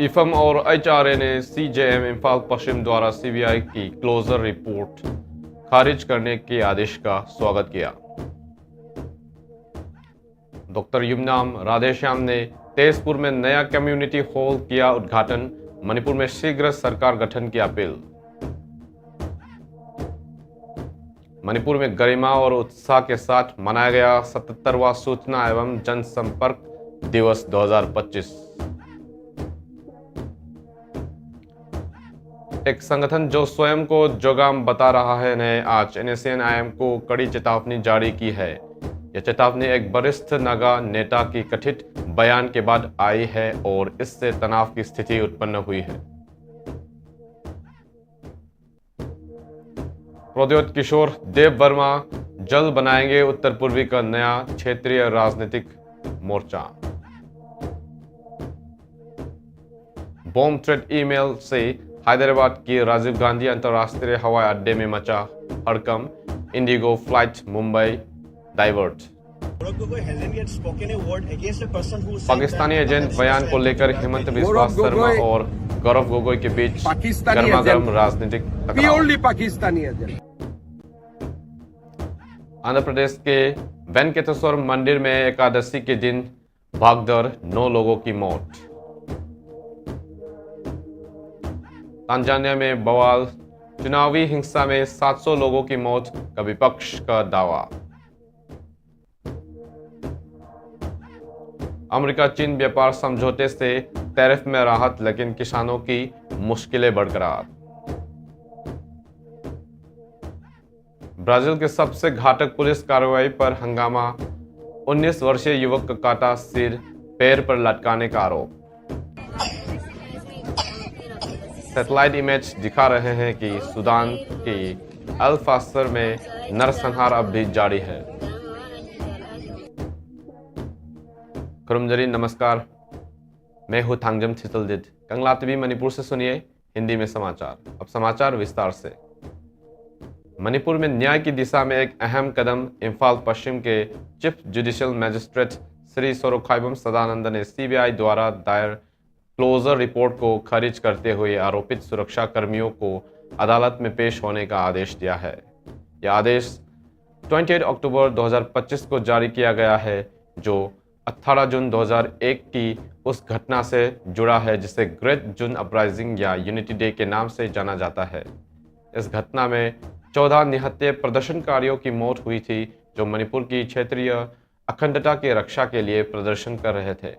इफम और एचआरए ने सीजेएम इम्फाल पश्चिम द्वारा सीबीआई की क्लोजर रिपोर्ट खारिज करने के आदेश का स्वागत किया। डॉक्टर युमनाम राधेश्याम ने तेजपुर में नया कम्युनिटी हॉल किया उद्घाटन। मणिपुर में शीघ्र सरकार गठन की अपील। मणिपुर में गरिमा और उत्साह के साथ मनाया गया 77वां सूचना एवं जनसंपर्क दिवस 2025। एक संगठन जो स्वयं को जोगाम बता रहा है ने आज NSCN-IM को कड़ी चेतावनी जारी की है। यह चेतावनी एक वरिष्ठ नागा नेता की कथित बयान के बाद आई है और इससे तनाव की स्थिति उत्पन्न हुई है। प्रद्योत किशोर देव वर्मा जल्द बनाएंगे उत्तर पूर्वी का नया क्षेत्रीय राजनीतिक मोर्चा। बॉम्ब थ्रेट ईमेल से हैदराबाद की राजीव गांधी अंतर्राष्ट्रीय हवाई अड्डे में मचा हड़कंप। Indigo flight Mumbai divert. Pakistani agent बयान को लेकर हेमंत बिस्वा शर्मा और गौरव गोगोई के बीच गर्मागर्म राजनीतिक पाकिस्तानी एजेंट। आंध्र प्रदेश के वेंकटेश्वर मंदिर में एकादशी के दिन भागदौड़, 9 लोगों की मौत। तंजानिया में बवाल, चुनावी हिंसा में 700 लोगों की मौत का विपक्ष का दावा। अमेरिका चीन व्यापार समझौते से टैरिफ में राहत, लेकिन किसानों की मुश्किलें बरकरार। ब्राजील के सबसे घातक पुलिस कार्रवाई पर हंगामा, 19 वर्षीय युवक का काटा सिर, पैर पर लटकाने का आरोप। सैटेलाइट इमेज दिखा रहे हैं कि सूडान की अल फासर में नरसंहार अब भी जारी है। खुरुमजरी नमस्कार, मैं हूं थांगजम छितलजित। कंगला टीवी मणिपुर से सुनिए हिंदी में समाचार। अब समाचार विस्तार से। मणिपुर में न्याय की दिशा में एक अहम कदम। इम्फाल पश्चिम के chief judicial magistrate Shri Sorokhaibam Sadanand ने सीबीआई द्वारा दायर क्लोजर रिपोर्ट को खारिज करते हुए आरोपित सुरक्षा कर्मियों को अदालत में पेश होने का आदेश दिया है। यह आदेश 28 अक्टूबर 2025 को जारी किया गया है, जो 18 जून 2001 की उस घटना से जुड़ा है जिसे ग्रेट जून अपराइजिंग या यूनिटी डे के नाम से जाना जाता है। इस घटना में 14 निहत्थे प्रदर्शनकारियों की मौत हुई थी, जो मणिपुर की क्षेत्रीय अखंडता की रक्षा के लिए प्रदर्शन कर रहे थे।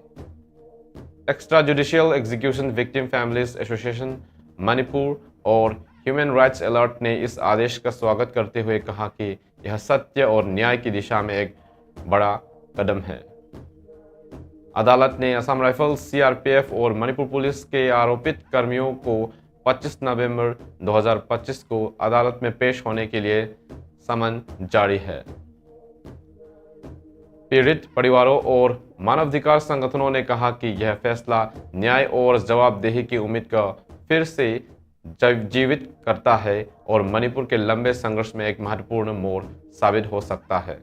Extra judicial execution victim families association Manipur और ह्यूमन राइट्स अलर्ट ने इस आदेश का स्वागत करते हुए कहा कि यह सत्य और न्याय की दिशा में एक बड़ा कदम है। अदालत ने असम राइफल्स, CRPF और मणिपुर पुलिस के आरोपित कर्मियों को 25 नवंबर 2025 को अदालत में पेश होने के लिए समन जारी है। पीड़ित परिवारों और मानवाधिकार संगठनों ने कहा कि यह फैसला न्याय और जवाबदेही की उम्मीद को फिर से जीवित करता है और मणिपुर के लंबे संघर्ष में एक महत्वपूर्ण मोड़ साबित हो सकता है।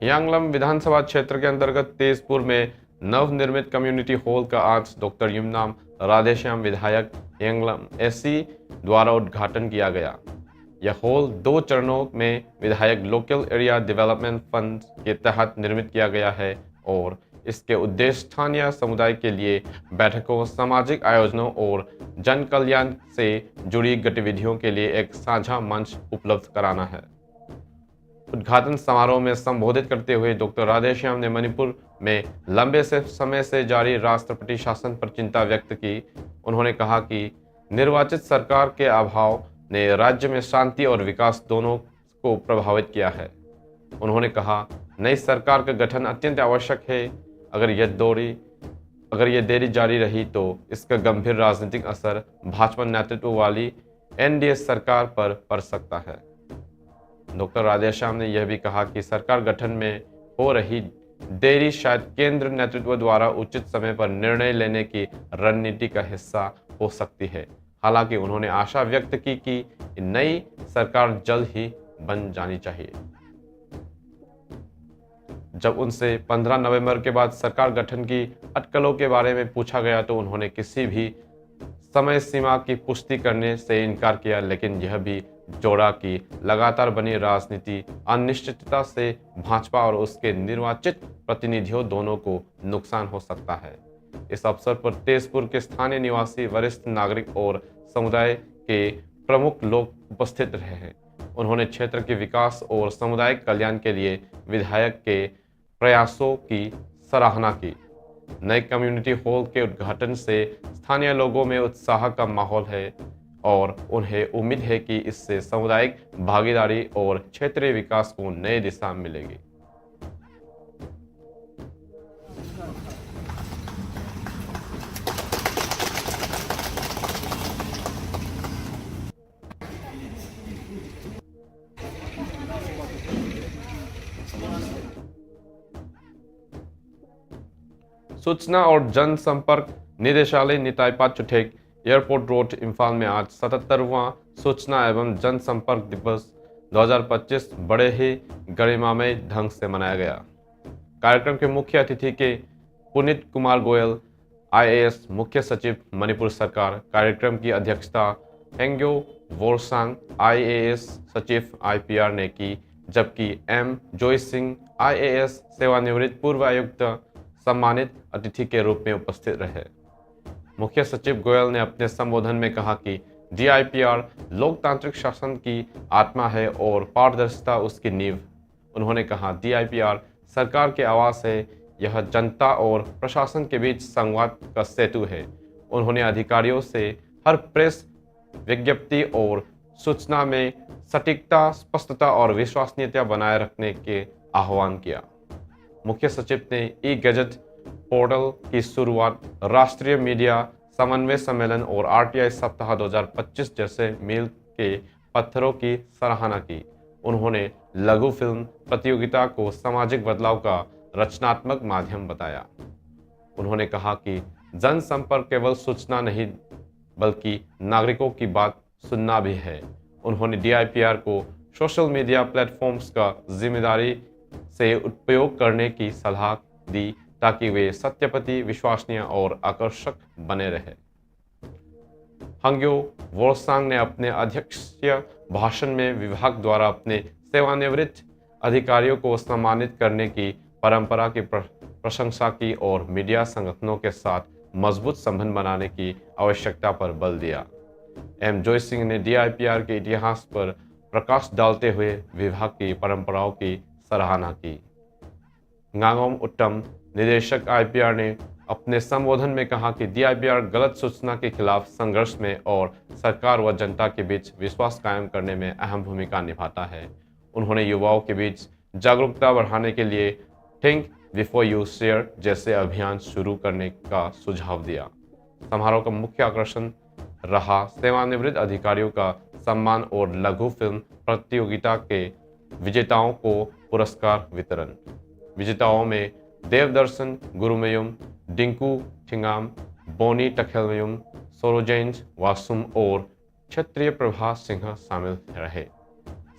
यांगलम विधानसभा क्षेत्र के अंतर्गत तेजपुर में नवनिर्मित कम्युनिटी हॉल का आज डॉक्टर युमनाम राधेश्याम विधायक यांगलम SC द्वारा उद्घाटन किया गया। यह हॉल 2 चरणों में विधायक लोकल एरिया डेवलपमेंट फंड के तहत निर्मित किया गया है और इसके उद्देश्य स्थानीय समुदाय के लिए बैठकों, सामाजिक आयोजनों और जन कल्याण से जुड़ी गतिविधियों के लिए एक साझा मंच उपलब्ध कराना है। उद्घाटन समारोह में संबोधित करते हुए डॉक्टर राधेश्याम ने मणिपुर में लंबे समय से जारी राष्ट्रपति शासन पर चिंता व्यक्त की। उन्होंने कहा कि निर्वाचित सरकार के अभाव ने राज्य में शांति और विकास दोनों को प्रभावित किया है। उन्होंने कहा, नई सरकार का गठन अत्यंत आवश्यक है। अगर यह देरी जारी रही तो इसका गंभीर राजनीतिक असर भाजपा नेतृत्व वाली NDA सरकार पर पड़ सकता है। डॉक्टर राधेश्याम ने यह भी कहा कि सरकार गठन में हो रही देरी शायद केंद्र नेतृत्व द्वारा उचित समय पर निर्णय लेने की रणनीति का हिस्सा हो सकती है। हालांकि उन्होंने आशा व्यक्त की कि नई सरकार जल्द ही बन जानी चाहिए। जब उनसे 15 नवंबर के बाद सरकार गठन की अटकलों के बारे में पूछा गया तो उन्होंने किसी भी समय सीमा की पुष्टि करने से इनकार किया, लेकिन यह भी जोड़ा कि लगातार बनी राजनीति अनिश्चितता से भाजपा और उसके निर्वाचित प्रतिनिधियों दोनों को नुकसान हो सकता है। इस अवसर पर तेजपुर के स्थानीय निवासी, वरिष्ठ नागरिक और समुदाय के प्रमुख लोग उपस्थित रहे हैं। उन्होंने क्षेत्र के विकास और सामुदायिक कल्याण के लिए विधायक के प्रयासों की सराहना की। नए कम्युनिटी हॉल के उद्घाटन से स्थानीय लोगों में उत्साह का माहौल है और उन्हें उम्मीद है कि इससे सामुदायिक भागीदारी और क्षेत्रीय विकास को नई दिशा मिलेगी। सूचना और जनसंपर्क निदेशालय निताईपा चुटेक एयरपोर्ट रोड इम्फाल में आज 77वां सूचना एवं जनसंपर्क दिवस 2025 बड़े ही गरिमामय ढंग से मनाया गया। कार्यक्रम के मुख्य अतिथि के पुनीत कुमार गोयल, आईएएस मुख्य सचिव मणिपुर सरकार, कार्यक्रम की अध्यक्षता हेंग्यो वोरसांग, आईएएस सचिव आईपीआर ने की, जबकि एम जोई सिंह, आईएएस सेवानिवृत्त पूर्व आयुक्त सम्मानित अतिथि के रूप में उपस्थित रहे। मुख्य सचिव गोयल ने अपने संबोधन में कहा कि डीआईपीआर लोकतांत्रिक शासन की आत्मा है और पारदर्शिता उसकी नींव। उन्होंने कहा, डीआईपीआर सरकार की आवाज है, यह जनता और प्रशासन के बीच संवाद का सेतु है। उन्होंने अधिकारियों से हर प्रेस विज्ञप्ति और सूचना में सटीकता, स्पष्टता और विश्वसनीयता बनाए रखने के आह्वान किया। मुख्य सचिव ने ई गजट पोर्टल की शुरुआत, राष्ट्रीय मीडिया समन्वय सम्मेलन और आरटीआई सप्ताह 2025 जैसे मील के पत्थरों की सराहना की। उन्होंने लघु फिल्म प्रतियोगिता को सामाजिक बदलाव का रचनात्मक माध्यम बताया। उन्होंने कहा कि जनसंपर्क केवल सूचना नहीं बल्कि नागरिकों की बात सुनना भी है। उन्होंने डीआईपीआर को सोशल मीडिया प्लेटफॉर्म्स का जिम्मेदारी से उपयोग करने की सलाह दी ताकि वे सत्यपति, विश्वसनीय और आकर्षक बने रहे। हंग्यो वोरसांग ने अपने अध्यक्षीय भाषण में विभाग द्वारा अपने सेवानिवृत्त अधिकारियों को सम्मानित करने की परंपरा की प्रशंसा की और मीडिया संगठनों के साथ मजबूत संबंध बनाने की आवश्यकता पर बल दिया। एम जोई सिंह ने डीआईपीआर के इतिहास पर प्रकाश डालते हुए विभाग की परंपराओं की सराहना की। गांगोम उत्तम, निदेशक आईपीआर, ने अपने संबोधन में कहा कि डीआईपीआर गलत सूचना के खिलाफ संघर्ष में और सरकार व जनता के बीच विश्वास कायम करने में अहम भूमिका निभाता है। उन्होंने युवाओं के बीच जागरूकता बढ़ाने के लिए थिंक बिफोर यू शेयर जैसे अभियान शुरू करने का सुझाव दिया। समारोह का मुख्य आकर्षण रहा सेवानिवृत्त अधिकारियों का सम्मान और लघु फिल्म प्रतियोगिता के विजेताओं को पुरस्कार वितरण। विजेताओं में देवदर्शन गुरुमयुम, डिंकू ठिंगाम, बोनी टखेलमयुम, सोरोजेंज वासुम और क्षेत्रीय प्रभा सिंह शामिल रहे।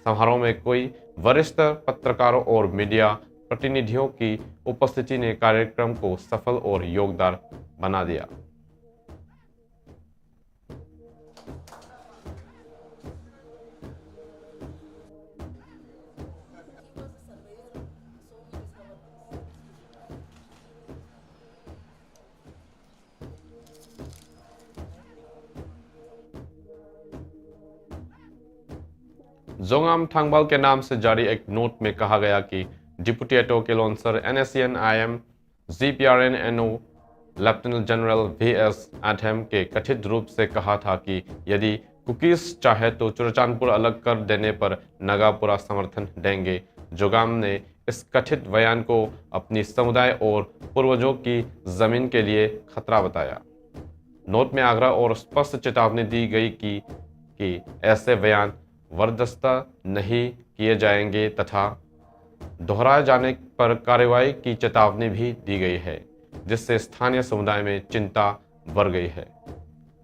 समारोह में कई वरिष्ठ पत्रकारों और मीडिया प्रतिनिधियों की उपस्थिति ने कार्यक्रम को सफल और योगदार बना दिया। जोंगाम थांगबाल के नाम से जारी एक नोट में कहा गया कि डिप्टी एटॉर्नी लॉन्सर NSCN IM GPRN NO lieutenant general VS एडहम के कथित रूप से कहा था कि यदि कुकीज चाहे तो चुरचानपुर अलग कर देने पर नगा पूरा समर्थन देंगे। जोगाम ने इस कथित बयान को अपनी समुदाय और पूर्वजों की जमीन के लिए खतरा बताया। नोट में आग्रह और स्पष्ट चेतावनी दी गई कि ऐसे बयान बर्दाश्त नहीं किए जाएंगे तथा दोहराए जाने पर कार्रवाई की चेतावनी भी दी गई है, जिससे स्थानीय समुदाय में चिंता बढ़ गई है।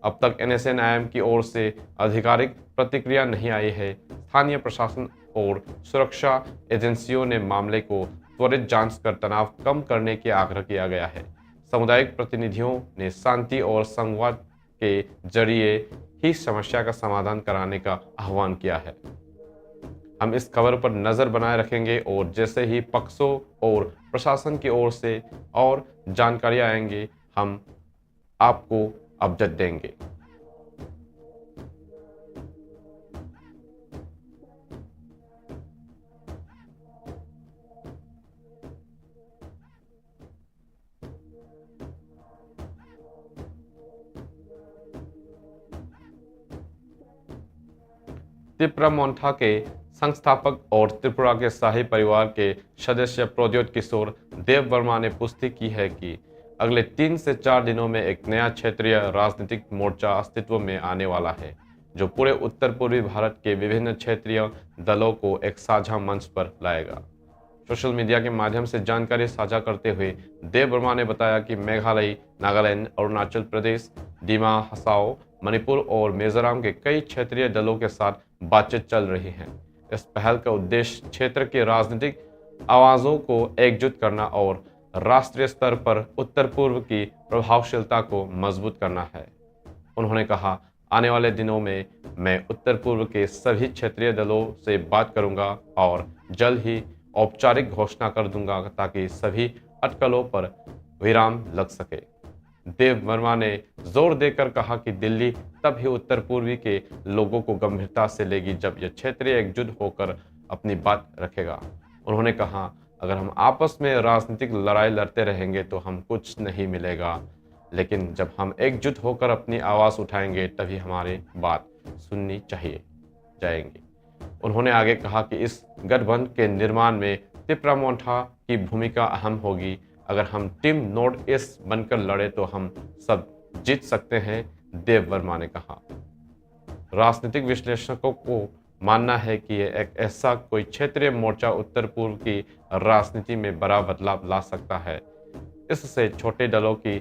अब तक NSNIM की ओर से आधिकारिक प्रतिक्रिया नहीं आई है। स्थानीय प्रशासन और सुरक्षा एजेंसियों ने मामले को त्वरित जांच कर तनाव कम करने की आग्रह किया गया है। सामुदायिक प्रतिनिधियों ने शांति और संवाद के जरिए ही समस्या का समाधान कराने का आह्वान किया है। हम इस खबर पर नज़र बनाए रखेंगे और जैसे ही पक्षों और प्रशासन की ओर से और जानकारी आएंगी हम आपको अपडेट देंगे। त्रिपुरा मोन्ठा के संस्थापक और त्रिपुरा के शाही परिवार के सदस्य प्रद्योत किशोर देव वर्मा ने पुष्टि की है कि अगले 3 से 4 दिनों में एक नया क्षेत्रीय राजनीतिक मोर्चा अस्तित्व में आने वाला है, जो पूरे उत्तर पूर्वी भारत के विभिन्न क्षेत्रीय दलों को एक साझा मंच पर लाएगा। सोशल मीडिया के माध्यम से जानकारी साझा करते हुए देव वर्मा ने बताया कि मेघालय, नागालैंड, अरुणाचल प्रदेश, डिमा हसाओ, मणिपुर और मिजोरम के कई क्षेत्रीय दलों के साथ बातचीत चल रही है। इस पहल का उद्देश्य क्षेत्र की राजनीतिक आवाज़ों को एकजुट करना और राष्ट्रीय स्तर पर उत्तर पूर्व की प्रभावशीलता को मजबूत करना है। उन्होंने कहा, आने वाले दिनों में मैं उत्तर पूर्व के सभी क्षेत्रीय दलों से बात करूंगा और जल्द ही औपचारिक घोषणा कर दूंगा ताकि सभी अटकलों पर विराम लग सके। देव वर्मा ने जोर देकर कहा कि दिल्ली तब ही उत्तर पूर्वी के लोगों को गंभीरता से लेगी जब यह क्षेत्रीय एकजुट होकर अपनी बात रखेगा। उन्होंने कहा, अगर हम आपस में राजनीतिक लड़ाई लड़ते रहेंगे तो हम कुछ नहीं मिलेगा, लेकिन जब हम एकजुट होकर अपनी आवाज़ उठाएंगे तभी हमारी बात सुननी चाहिए जाएंगी। उन्होंने आगे कहा कि इस गठबंधन के निर्माण में त्रिपुरा मोन्ठा की भूमिका अहम होगी। अगर हम टीम नॉर्थ ईस्ट बनकर लड़े तो हम सब जीत सकते हैं, देव वर्मा ने कहा। राजनीतिक विश्लेषकों को मानना है कि यह एक ऐसा कोई क्षेत्रीय मोर्चा उत्तर पूर्व की राजनीति में बड़ा बदलाव ला सकता है। इससे छोटे दलों की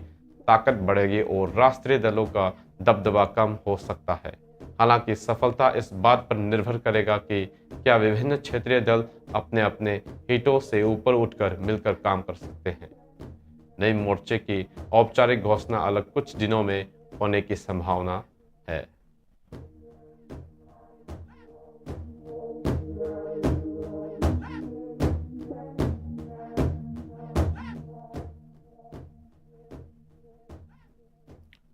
ताकत बढ़ेगी और राष्ट्रीय दलों का दबदबा कम हो सकता है। हालांकि सफलता इस बात पर निर्भर करेगा कि क्या विभिन्न क्षेत्रीय दल अपने अपने हितों से ऊपर उठकर मिलकर काम कर सकते हैं। नए मोर्चे की औपचारिक घोषणा अलग कुछ दिनों में होने की संभावना है।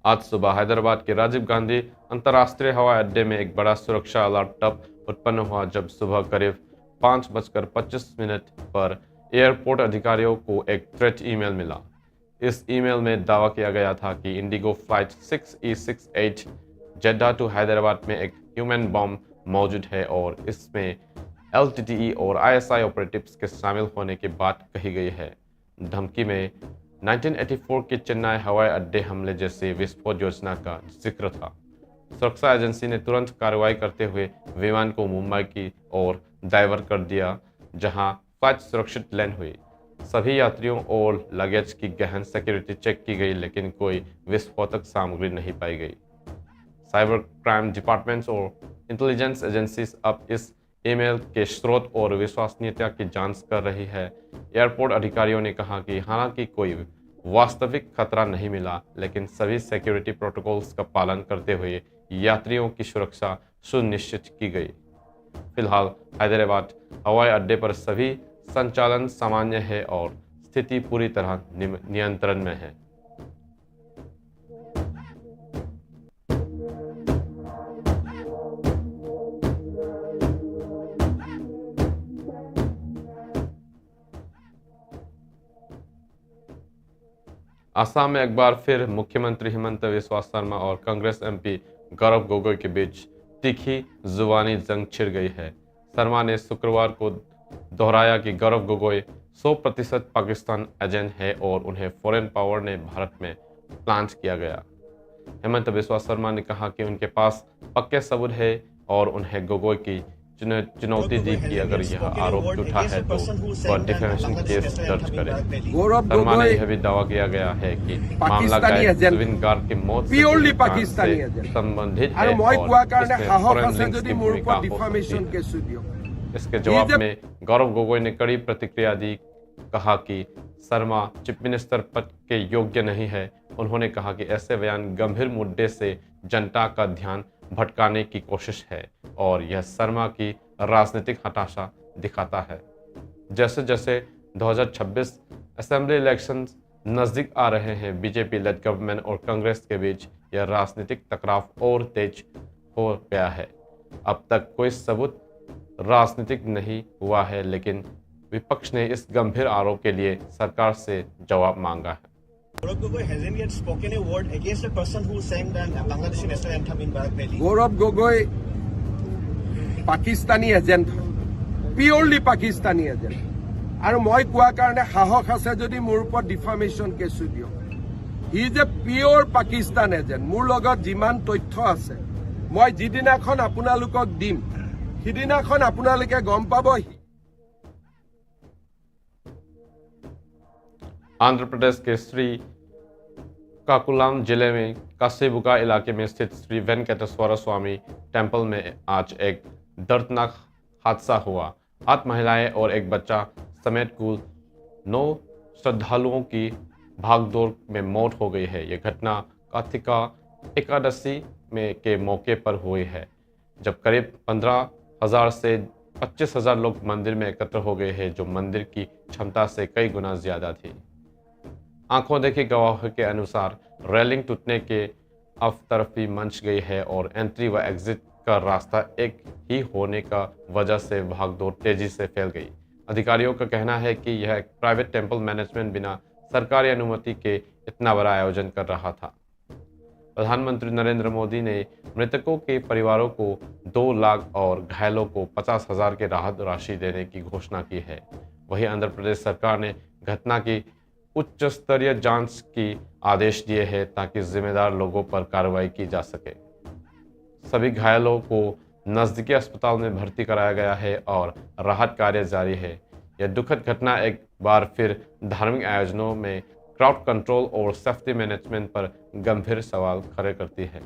आज सुबह हैदराबाद के राजीव गांधी अंतर्राष्ट्रीय हवाई अड्डे में एक बड़ा सुरक्षा अलर्ट तब उत्पन्न हुआ जब सुबह करीब 5:25 पर एयरपोर्ट अधिकारियों को एक थ्रेट ईमेल मिला। इस ईमेल में दावा किया गया था कि IndiGo flight 6E68 Jeddah to Hyderabad में एक ह्यूमन बम मौजूद है और इसमें LTTE और ISI ऑपरेटिव्स के शामिल होने की बात कही गई है। धमकी में 1984 के चेन्नई हवाई अड्डे हमले जैसे विस्फोट योजना का जिक्र था। सुरक्षा एजेंसी ने तुरंत कार्रवाई करते हुए विमान को मुंबई की ओर डाइवर्ट कर दिया, जहां फ्लाइट सुरक्षित लैंड हुई। सभी यात्रियों और लगेज की गहन सिक्योरिटी चेक की गई, लेकिन कोई विस्फोटक सामग्री नहीं पाई गई। साइबर क्राइम डिपार्टमेंट्स और इंटेलिजेंस एजेंसीज अब इस ईमेल के स्रोत और विश्वसनीयता की जांच कर रही है। एयरपोर्ट अधिकारियों ने कहा कि हालांकि कोई वास्तविक खतरा नहीं मिला, लेकिन सभी सिक्योरिटी प्रोटोकॉल्स का पालन करते हुए यात्रियों की सुरक्षा सुनिश्चित की गई। फिलहाल हैदराबाद हवाई अड्डे पर सभी संचालन सामान्य है और स्थिति पूरी तरह नियंत्रण में है। असम में एक बार फिर मुख्यमंत्री हिमंत बिस्वा शर्मा और कांग्रेस MP गौरव गोगोई के बीच तीखी जुबानी जंग छिड़ गई है। शर्मा ने शुक्रवार को दोहराया कि गौरव गोगोई 100% पाकिस्तान एजेंट है और उन्हें फॉरेन पावर ने भारत में प्लांट किया गया। हिमंत बिस्वा शर्मा ने कहा कि उनके पास पक्के सबूत है और उन्हें गोगोई की चुनौती दी कि अगर यह आरोप झूठा है तो वह डिफेमेशन केस दर्ज करे। गौरव शर्मा ने गोगोई यह भी दावा किया गया है कि मामला पाकिस्तानी गायक एजेंट जुबिन गार्ग की मौत से Purely जुड़ी कांड पाकिस्तानी से एजेंट संबंधित আৰু है মই और কোৱা কাৰণে इसमें সাহস foreign আছে links যদি की মোৰ भूमिका ওপৰত हो सकती ডিফামেশ্যন है। কেছটো দিয়ক। इसके जवाब में गौरव गोगोई ने कड़ी प्रतिक्रिया दी, कहा कि शर्मा चीफ मिनिस्टर पद के योग्य नहीं है। उन्होंने कहा कि ऐसे बयान गंभीर मुद्दे से जनता का ध्यान भटकाने की कोशिश है और यह शर्मा की राजनीतिक हताशा दिखाता है। जैसे जैसे 2026 असेंबली इलेक्शंस नजदीक आ रहे हैं, बीजेपी लेड गवर्नमेंट और कांग्रेस के बीच यह राजनीतिक टकराव और तेज हो गया है। अब तक कोई सबूत राजनीतिक नहीं हुआ है, लेकिन विपक्ष ने इस गंभीर आरोप के लिए सरकार से जवाब मांगा है। Gaurav Gogoi hasn't yet spoken a word against a person who sang the Bangladeshi national anthem in Barak Valley. Gaurav Gogoi Pakistani agent, purely Pakistani agent. আৰু মই কোৱা কাৰণে সাহস আছে যদি মোৰ ওপৰত ডিফামেশ্যন কেছটো দিয়ক। হি ইজ এ পিয়ৰ পাকিস্তান এজেণ্ট। মোৰ লগত যিমান তথ্য আছে মই যিদিনাখন আপোনালোকক দিম সিদিনাখন আপোনালোকে গম পাব। आंध्र प्रदेश के श्री काकुलम जिले में कासेबुका इलाके में स्थित श्री वेंकटेश्वर स्वामी टेम्पल में आज एक दर्दनाक हादसा हुआ। 8 महिलाएं और एक बच्चा समेत कुल 9 श्रद्धालुओं की भागदौड़ में मौत हो गई है। यह घटना कार्तिका एकादशी में के मौके पर हुई है, जब करीब 15,000 से 25,000 लोग मंदिर में एकत्र हो गए हैं, जो मंदिर की क्षमता से कई गुना ज्यादा थी। आंखों देखी गवाहों के अनुसार रेलिंग टूटने के अवतरफी मंच गई है और एंट्री व एग्जिट का रास्ता एक ही होने का वजह से भागदौड़ तेजी से फैल गई। अधिकारियों का कहना है कि यह एक प्राइवेट टेम्पल मैनेजमेंट बिना सरकारी अनुमति के इतना बड़ा आयोजन कर रहा था। प्रधानमंत्री नरेंद्र मोदी ने मृतकों के परिवारों को 2 लाख और घायलों को 50,000 की राहत राशि देने की घोषणा की है। वहीं आंध्र प्रदेश सरकार ने घटना की उच्च स्तरीय जांच की आदेश दिए हैं ताकि जिम्मेदार लोगों पर कार्रवाई की जा सके। सभी घायलों को नजदीकी अस्पताल में भर्ती कराया गया है और राहत कार्य जारी है। यह दुखद घटना एक बार फिर धार्मिक आयोजनों में क्राउड कंट्रोल और सेफ्टी मैनेजमेंट पर गंभीर सवाल खड़े करती है।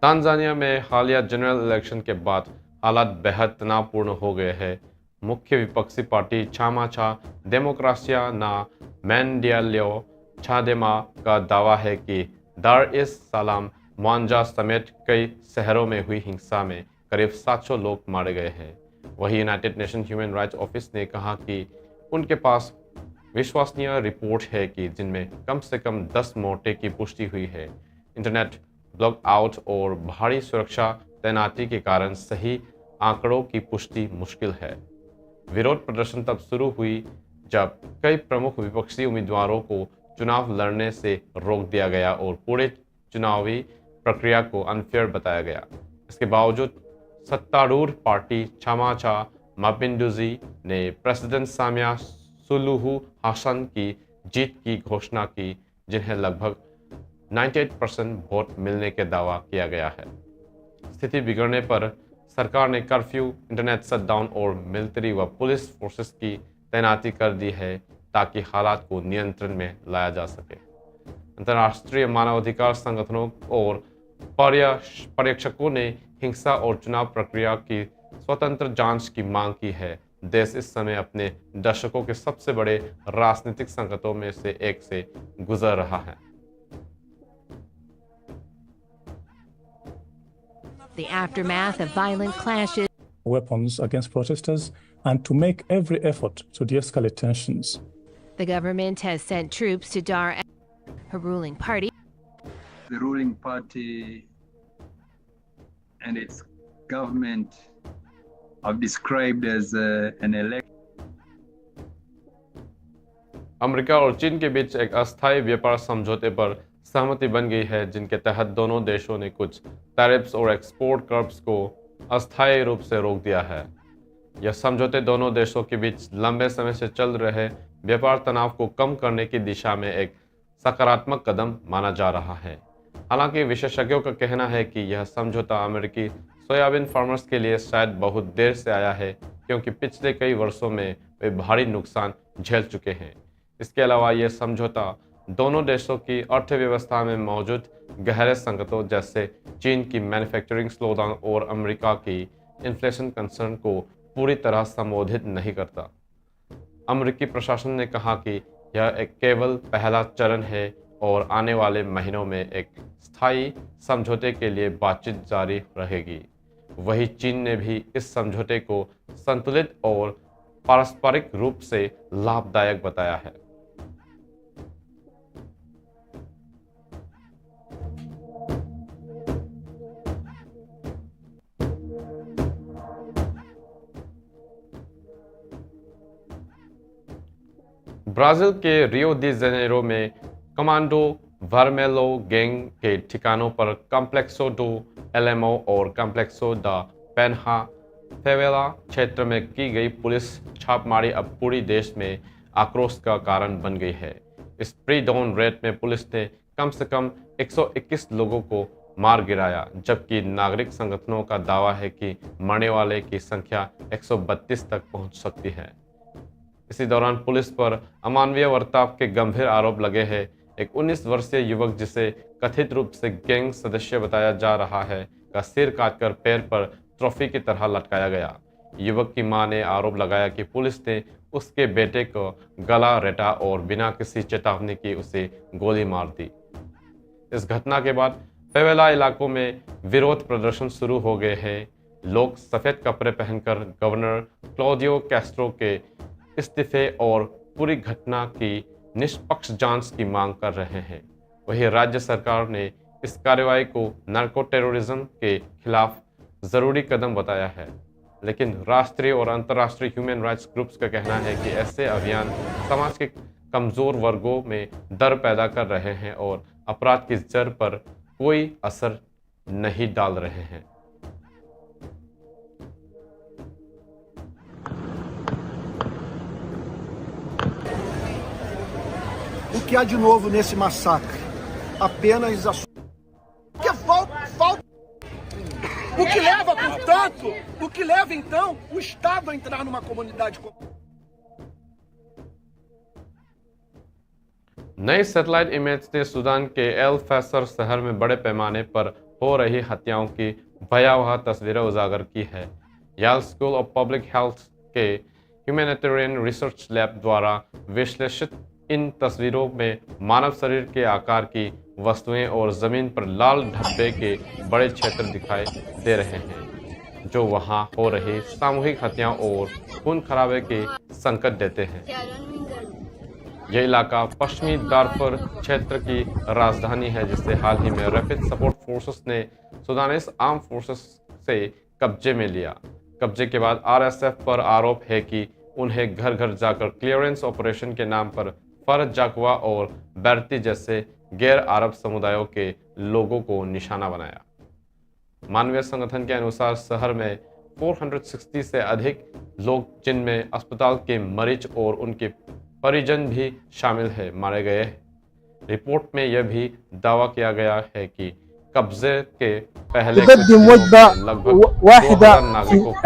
तांजानिया में हालिया जनरल इलेक्शन के बाद हालात बेहद तनावपूर्ण हो गए हैं। मुख्य विपक्षी पार्टी छामा-छा डेमोक्रेसिया ना मैंडियालियो छादेमा का दावा है कि दार इस सलाम मुआंजा समेत कई शहरों में हुई हिंसा में करीब 700 लोग मारे गए हैं। वहीं United nation human rights office ने कहा कि उनके पास विश्वसनीय रिपोर्ट है कि जिनमें कम से कम 10 मौतें की पुष्टि हुई है। इंटरनेट ब्लॉक आउट और भारी सुरक्षा तैनाती के कारण सही आंकड़ों की पुष्टि मुश्किल है। विरोध प्रदर्शन तब शुरू हुई जब कई प्रमुख विपक्षी उम्मीदवारों को चुनाव लड़ने से रोक दिया गया और पूरे चुनावी प्रक्रिया को अनफेयर बताया गया। इसके बावजूद सत्तारूढ़ पार्टी छामा-छा मापिंडुजी ने प्रेसिडेंट सामिया सुलुहु हसन की जीत की घोषणा की, जिन्हें लगभग 98% वोट मिलने के दावा किया गया है। स्थिति बिगड़ने पर सरकार ने कर्फ्यू, इंटरनेट शटडाउन और मिलिट्री व पुलिस फोर्सेस की तैनाती कर दी है ताकि हालात को नियंत्रण में लाया जा सके। अंतर्राष्ट्रीय मानवाधिकार संगठनों और पर्यवेक्षकों ने हिंसा और चुनाव प्रक्रिया की स्वतंत्र जांच की मांग की है। देश इस समय अपने दशकों के सबसे बड़े राजनीतिक संकटों में से एक से गुजर रहा है। The aftermath of violent clashes. Weapons against protesters and to make every effort to de-escalate tensions. The government has sent troops to Dar, a ruling party. The ruling party and its government have described as an election America और चीन के बीच एक अस्थायी व्यापार समझौते पर सहमति बन गई है, जिनके तहत दोनों देशों ने कुछ टैरिफ्स और एक्सपोर्ट कर्ब्स को अस्थायी रूप से रोक दिया है। यह समझौते दोनों देशों के बीच लंबे समय से चल रहे व्यापार तनाव को कम करने की दिशा में एक सकारात्मक कदम माना जा रहा है। हालांकि विशेषज्ञों का कहना है कि यह समझौता अमेरिकी सोयाबीन फार्मर्स के लिए शायद बहुत देर से आया है, क्योंकि पिछले कई वर्षों में वे भारी नुकसान झेल चुके हैं। इसके अलावा यह समझौता दोनों देशों की अर्थव्यवस्था में मौजूद गहरे संकटों जैसे चीन की मैन्युफैक्चरिंग स्लोडाउन और अमेरिका की इन्फ्लेशन कंसर्न को पूरी तरह संबोधित नहीं करता। अमेरिकी प्रशासन ने कहा कि यह एक केवल पहला चरण है और आने वाले महीनों में एक स्थायी समझौते के लिए बातचीत जारी रहेगी। वहीं चीन ने भी इस समझौते को संतुलित और पारस्परिक रूप से लाभदायक बताया है। ब्राजील के रियो डी जेनेरो में कमांडो वर्मेलो गैंग के ठिकानों पर कॉम्प्लेक्सो डो एलेमो और कॉम्प्लेक्सो दा पेन्हा फेवेला क्षेत्र में की गई पुलिस छापमारी अब पूरी देश में आक्रोश का कारण बन गई है। इस प्री डाउन रेड में पुलिस ने कम से कम 121 लोगों को मार गिराया, जबकि नागरिक संगठनों का दावा है कि मरने वाले की संख्या 132 तक पहुंच सकती है। इसी दौरान पुलिस पर अमानवीय बर्ताव के गंभीर आरोप लगे हैं। एक 19 वर्षीय युवक, जिसे कथित रूप से गैंग सदस्य बताया जा रहा है, का सिर काटकर पैर पर ट्रॉफी की तरह लटकाया गया। युवक की मां ने आरोप लगाया कि पुलिस ने उसके बेटे को गला रेटा और बिना किसी चेतावनी के उसे गोली मार दी। इस घटना के बाद फेवेला इलाकों में विरोध प्रदर्शन शुरू हो गए हैं। लोग सफेद कपड़े पहनकर गवर्नर क्लॉडियो कैस्ट्रो के इस्तीफे और पूरी घटना की निष्पक्ष जांच की मांग कर रहे हैं। वहीं राज्य सरकार ने इस कार्रवाई को नार्को टेररिज्म के खिलाफ जरूरी कदम बताया है, लेकिन राष्ट्रीय और अंतर्राष्ट्रीय ह्यूमन राइट्स ग्रुप्स का कहना है कि ऐसे अभियान समाज के कमजोर वर्गों में डर पैदा कर रहे हैं और अपराध की जड़ पर कोई असर नहीं डाल रहे हैं। O que há de novo nesse massacre? Apenas a que falta. O que leva, portanto, o que leva então o Estado a entrar numa comunidade como नई सैटेलाइट इमेज ने सूडान के एल फैसर शहर में बड़े पैमाने पर हो रही हत्याओं की भयावह तस्वीरें उजागर की है। याल स्कूल ऑफ पब्लिक हेल्थ के ह्यूमैनिटेरियन रिसर्च लैब द्वारा विश्लेषित इन तस्वीरों में मानव शरीर के आकार की वस्तुएं और जमीन पर लाल धब्बे के बड़े क्षेत्र दिखाई दे रहे हैं, जो वहां हो रही सामूहिक हत्याओं और खून खराबे के संकट देते हैं। यह इलाका पश्चिमी दारफुर क्षेत्र की राजधानी है, जिसे हाल ही में रैपिड सपोर्ट फोर्सेस ने सूडानीज आर्म फोर्सेस से कब्जे में लिया। कब्जे के बाद आरएसएफ पर आरोप है कि उन्हें घर घर जाकर क्लियरेंस ऑपरेशन के नाम पर फर्ज जाकवा और बैरती जैसे गैर अरब समुदायों के लोगों को निशाना बनाया। मानवीय संगठन के अनुसार शहर में 460 से अधिक लोग, जिनमें अस्पताल के मरीज और उनके परिजन भी शामिल है, मारे गए हैं। रिपोर्ट में यह भी दावा किया गया है कि कब्जे के पहले लगभग 2000 नागरिकों को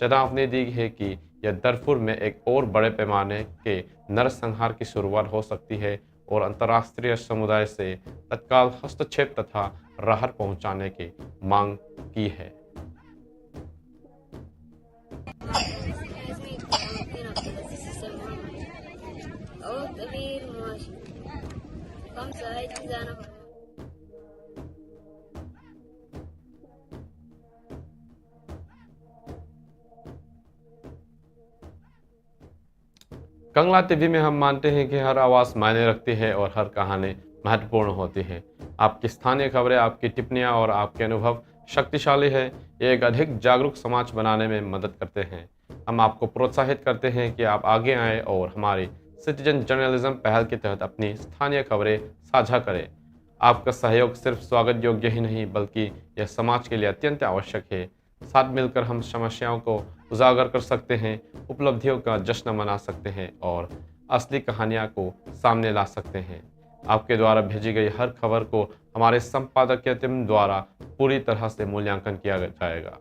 चेतावनी दी है कि यह दारफुर में एक और बड़े पैमाने के नरसंहार की शुरुआत हो सकती है और अंतर्राष्ट्रीय समुदाय से तत्काल हस्तक्षेप तथा राहत पहुंचाने की मांग की है। कंगला टीवी में हम मानते हैं कि हर आवाज़ मायने रखती है और हर कहानी महत्वपूर्ण होती है। आपकी स्थानीय खबरें, आपकी टिप्पणियां और आपके अनुभव शक्तिशाली है। ये एक अधिक जागरूक समाज बनाने में मदद करते हैं। हम आपको प्रोत्साहित करते हैं कि आप आगे आएं और हमारी सिटीजन जर्नलिज्म पहल के तहत अपनी स्थानीय खबरें साझा करें। आपका सहयोग सिर्फ स्वागत योग्य ही नहीं बल्कि यह समाज के लिए अत्यंत आवश्यक है। साथ मिलकर हम समस्याओं को उजागर कर सकते हैं, उपलब्धियों का जश्न मना सकते हैं और असली कहानियां को सामने ला सकते हैं। आपके द्वारा भेजी गई हर खबर को हमारे संपादकीय टीम द्वारा पूरी तरह से मूल्यांकन किया जाएगा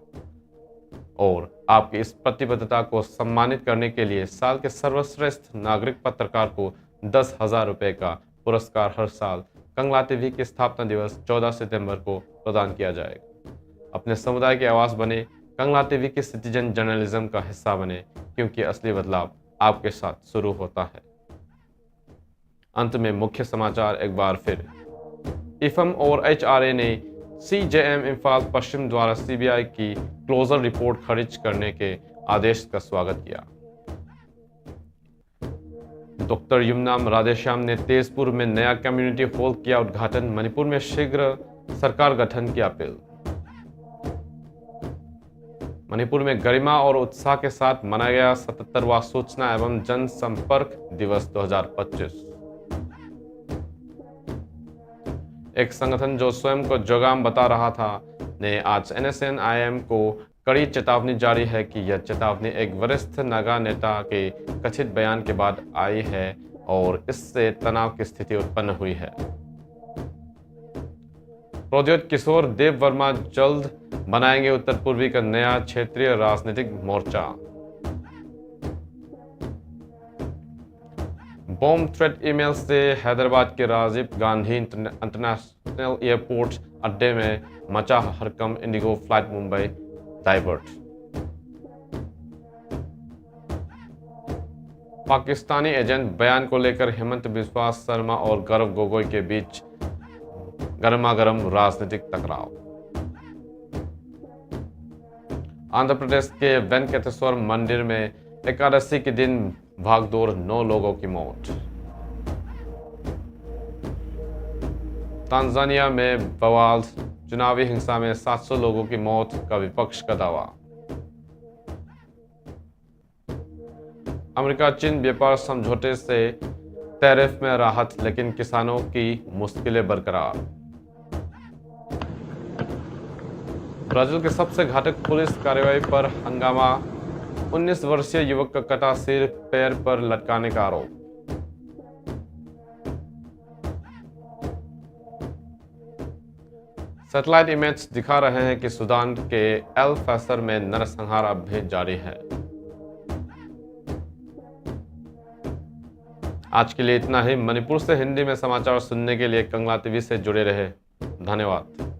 और आपकी इस प्रतिबद्धता को सम्मानित करने के लिए साल के सर्वश्रेष्ठ नागरिक पत्रकार को 10,000 रुपये का पुरस्कार हर साल कंगला टीवी के स्थापना दिवस 14 सितंबर को प्रदान किया जाएगा। अपने समुदाय की आवाज़ बने, कंगला टीवी के सिटीजन जर्नलिज्म का हिस्सा बने, क्योंकि असली बदलाव आपके साथ शुरू होता है। अंत में मुख्य समाचार एक बार फिर। इफम और HRA ने CJM इम्फाल पश्चिम द्वारा CBI की क्लोजर रिपोर्ट खारिज करने के आदेश का स्वागत किया। डॉक्टर युमनाम राधेश्याम ने तेजपुर में नया कम्युनिटी हॉल किया उद्घाटन। मणिपुर में शीघ्र सरकार गठन की अपील। मणिपुर में गरिमा और उत्साह के साथ मनाया गया 77वां सूचना एवं जनसंपर्क दिवस 2025। एक संगठन जो स्वयं को जोगाम बता रहा था ने आज NSNIM को कड़ी चेतावनी जारी है कि यह चेतावनी एक वरिष्ठ नागा नेता के कथित बयान के बाद आई है और इससे तनाव की स्थिति उत्पन्न हुई है। प्रोद्योत किशोर देव वर्मा जल्द बनाएंगे उत्तर पूर्वी का नया क्षेत्रीय राजनीतिक मोर्चा। बॉम्ब थ्रेट ईमेल से हैदराबाद के राजीव गांधी इंटरनेशनल एयरपोर्ट अड्डे में मचा हड़कंप। Indigo flight Mumbai divert. Pakistani agent बयान को लेकर हेमंत बिस्वा शर्मा और गौरव गोगोई के बीच गर्मागर्म राजनीतिक टकराव। आंध्र प्रदेश के वेंकटेश्वर मंदिर में एकादशी के दिन भागदौड़, 9 लोगों की मौत। तांजानिया में बवाल, चुनावी हिंसा में 700 लोगों की मौत का विपक्ष का दावा। अमेरिका चीन व्यापार समझौते से टैरिफ में राहत, लेकिन किसानों की मुश्किलें बरकरार। ब्राजील के सबसे घातक पुलिस कार्रवाई पर हंगामा। 19 वर्षीय युवक का कटा सिर, पैर पर लटकाने का आरोप। सैटेलाइट इमेज दिखा रहे हैं कि सूडान के एल फैसर में नरसंहार अब भी जारी है। आज के लिए इतना ही। मणिपुर से हिंदी में समाचार सुनने के लिए कंगला टीवी से जुड़े रहे। धन्यवाद।